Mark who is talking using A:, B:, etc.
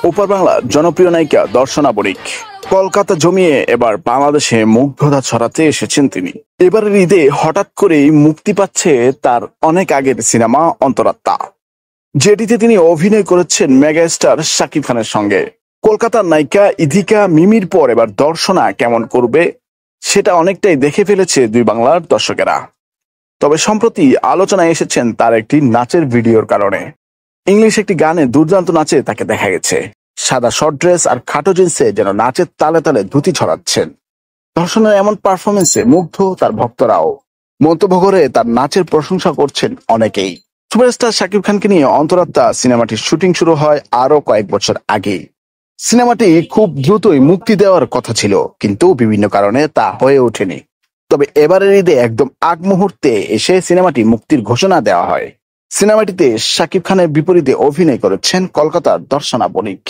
A: ওপার বাংলার জনপ্রিয় নায়িকা দর্শনা বণিক কলকাতা জমিয়ে এবার বাংলাদেশে মুগ্ধতা ছড়াতে এসেছেন তিনি। এবারের ঈদে হঠাৎ করেই মুক্তি পাচ্ছে তার অনেক আগের সিনেমা অন্তরাত্মা, যেটিতে তিনি অভিনয় করেছেন মেগাস্টার শাকিব খানের সঙ্গে। কলকাতার নায়িকা ইধিকা মিমির পর এবার দর্শনা কেমন করবে সেটা অনেকটাই দেখে ফেলেছে দুই বাংলার দর্শকেরা। তবে সম্প্রতি আলোচনায় এসেছেন তার একটি নাচের ভিডিওর কারণে। ইংলিশ একটি গানে দুর্দান্ত নাচে তাকে দেখা গেছে। সাদা শর্ট ড্রেস আর খাটো জিন্সে যেন নাচের তালে তালে ধুতি ছড়াচ্ছেন। দর্শনের এমন পারফরমেন্সে মুগ্ধ তার ভক্তরাও। মন্তব্য করে তার নাচের প্রশংসা করছেন অনেকেই। সুপারস্টার শাকিব খানকে নিয়ে অন্তরাত্মা সিনেমাটির শুটিং শুরু হয় আরো কয়েক বছর আগেই। সিনেমাটি খুব দ্রুতই মুক্তি দেওয়ার কথা ছিল, কিন্তু বিভিন্ন কারণে তা হয়ে ওঠেনি। তবে এবারের ঈদে একদম আগ মুহূর্তে এসে সিনেমাটি মুক্তির ঘোষণা দেওয়া হয়। সিনেমাটিতে শাকিব খানের বিপরীতে অভিনয় করেছেন কলকাতার দর্শনা বণিক।